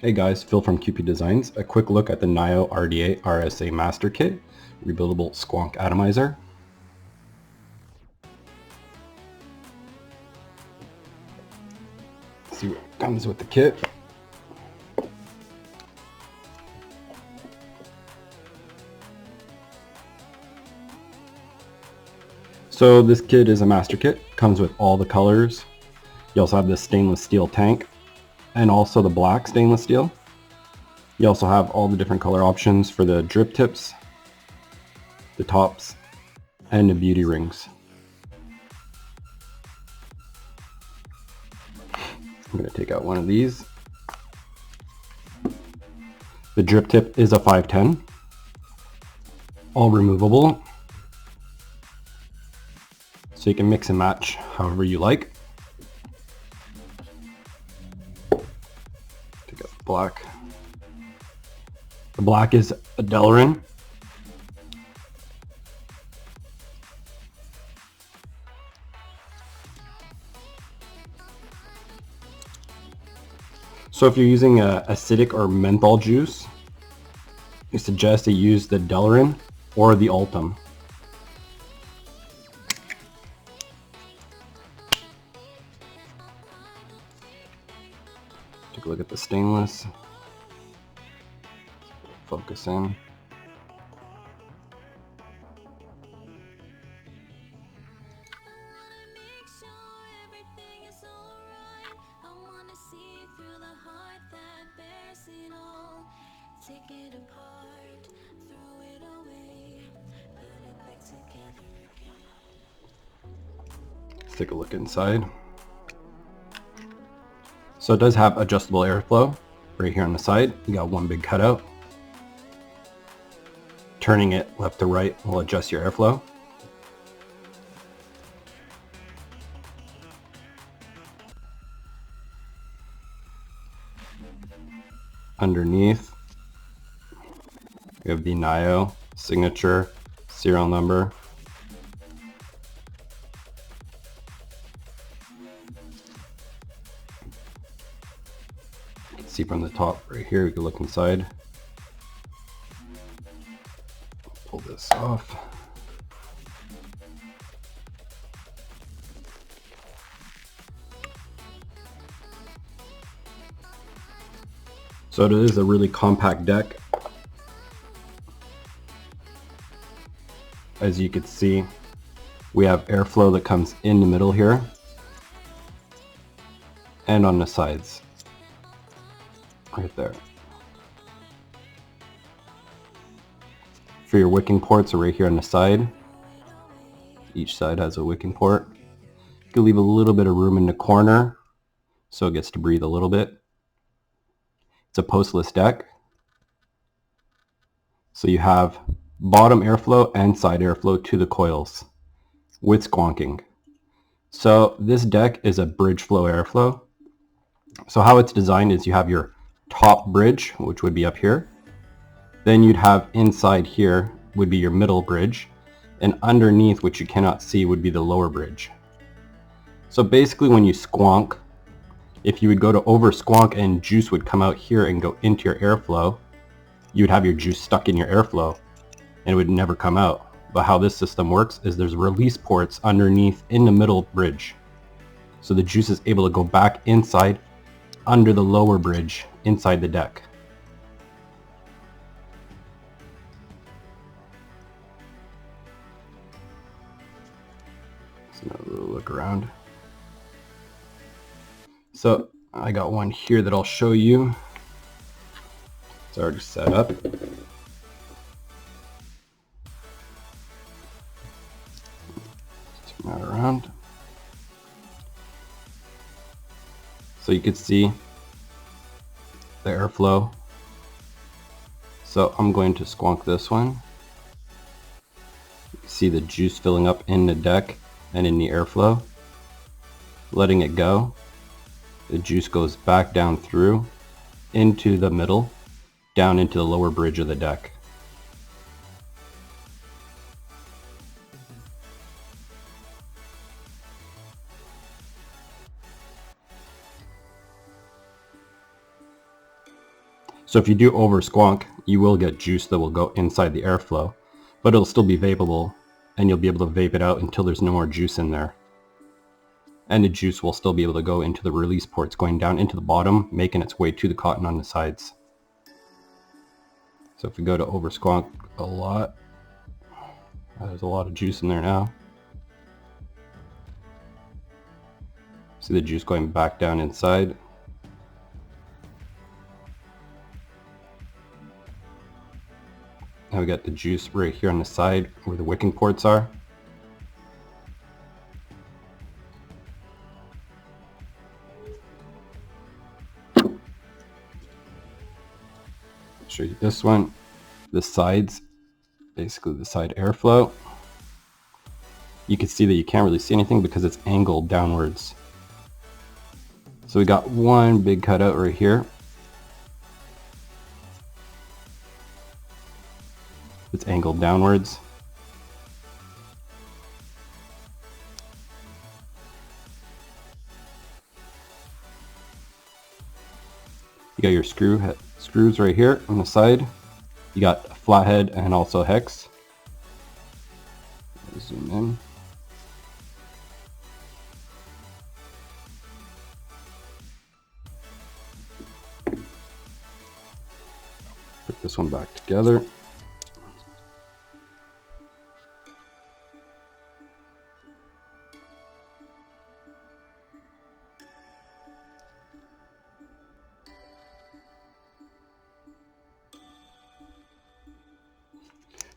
Hey guys, Phil from QP Designs. A quick look at the NIO RDA RSA Master Kit, rebuildable squonk atomizer. Let's see what comes with the kit. So this kit is a master kit, comes with all the colors. You also have the stainless steel tank and also the black stainless steel. You also have all the different color options for the drip tips, the tops, and the beauty rings. I'm going to take out one of these. The drip tip is a 510, all removable, so you can mix and match however you like. Take out the black. The black is a Delrin. So if you're using acidic or menthol juice, I suggest you use the Delrin or the Ultem. Take a look at the stainless. Focus in. Take it apart, throw it away, put it back together again. Let's take a look inside. So it does have adjustable airflow right here on the side. You got one big cutout. Turning it left to right will adjust your airflow. Underneath, we have the NIO signature, serial number. You can see from the top right here, we can look inside. Pull this off. So it is a really compact deck. As you can see, we have airflow that comes in the middle here and on the sides, right there. For your wicking ports are right here on the side. Each side has a wicking port. You can leave a little bit of room in the corner so it gets to breathe a little bit. It's a postless deck. So you have bottom airflow and side airflow to the coils with squonking. So this deck is a bridge flow airflow. So how it's designed is you have your top bridge, which would be up here. Then you'd have inside here would be your middle bridge, and underneath, which you cannot see, would be the lower bridge. So basically when you squonk, if you would go to over squonk and juice would come out here and go into your airflow, you'd have your juice stuck in your airflow and it would never come out. But how this system works is there's release ports underneath in the middle bridge. So the juice is able to go back inside under the lower bridge inside the deck. Let's have a little look around. So I got one here that I'll show you. It's already set up. Turn that around. So you can see the airflow. So I'm going to squonk this one. You can see the juice filling up in the deck and in the airflow. Letting it go. The juice goes back down through into the middle, down into the lower bridge of the deck. So if you do over squonk, you will get juice that will go inside the airflow, but it'll still be vapable, and you'll be able to vape it out until there's no more juice in there. And the juice will still be able to go into the release ports going down into the bottom, making its way to the cotton on the sides. So if we go to over squonk a lot, there's a lot of juice in there now. See the juice going back down inside. Now we got the juice right here on the side where the wicking ports are. Show you this one. The sides, basically the side airflow. You can see that you can't really see anything because it's angled downwards. So we got one big cutout right here. It's angled downwards. You got your screws right here on the side. You got a flathead and also hex. Zoom in. Put this one back together.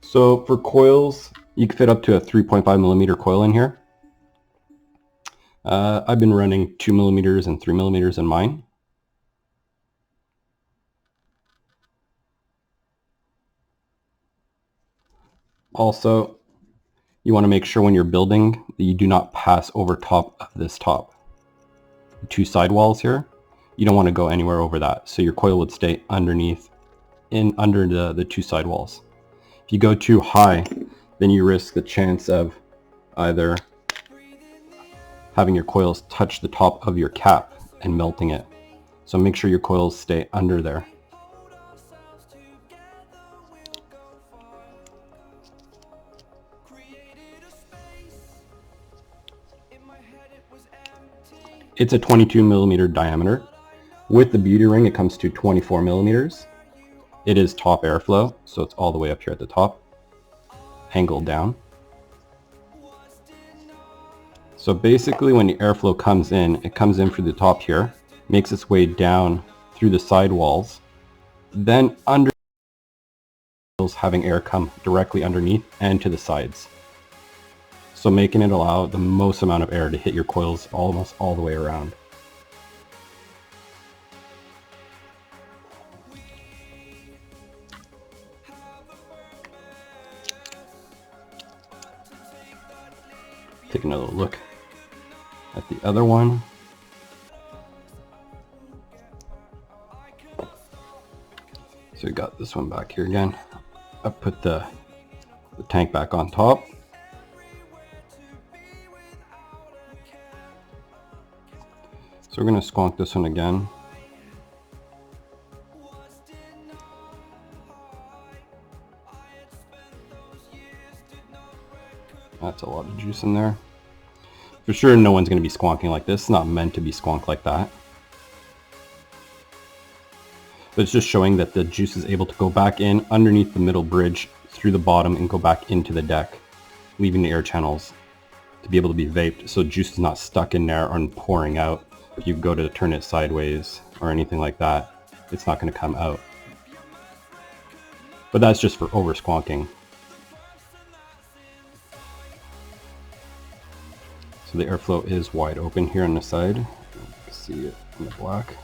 So for coils, you can fit up to a 3.5 millimeter coil in here. I've been running 2 millimeters and 3 millimeters in mine. Also, you want to make sure when you're building that you do not pass over top of this top. The two side walls here, you don't want to go anywhere over that. So your coil would stay underneath, under the two side walls. If you go too high, then you risk the chance of either having your coils touch the top of your cap and melting it. So make sure your coils stay under there. It's a 22 millimeter diameter. With the beauty ring, it comes to 24 millimeters. It is top airflow, so it's all the way up here at the top, angled down. So basically when the airflow comes in, it comes in through the top here, makes its way down through the side walls, then under having air come directly underneath and to the sides. So making it allow the most amount of air to hit your coils almost all the way around. Take another look at the other one. So we got this one back here again. I put the tank back on top. So we're going to squonk this one again. That's a lot of juice in there. For sure no one's going to be squonking like this. It's not meant to be squonked like that. But it's just showing that the juice is able to go back in underneath the middle bridge through the bottom and go back into the deck, leaving the air channels to be able to be vaped, so juice is not stuck in there or pouring out. If you go to turn it sideways or anything like that, it's not going to come out. But that's just for over squonking. So the airflow is wide open here on the side. You can see it in the black.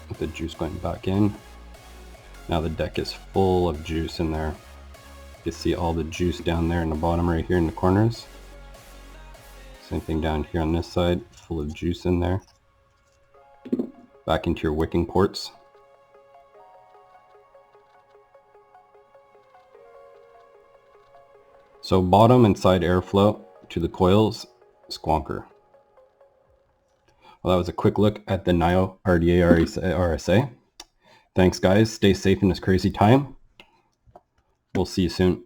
With the juice going back in. Now the deck is full of juice in there. You can see all the juice down there in the bottom right here in the corners. Same thing down here on this side, full of juice in there. Back into your wicking ports. So bottom and side airflow to the coils, squonker. Well, that was a quick look at the NIO RDA RSA. Thanks guys, stay safe in this crazy time. We'll see you soon.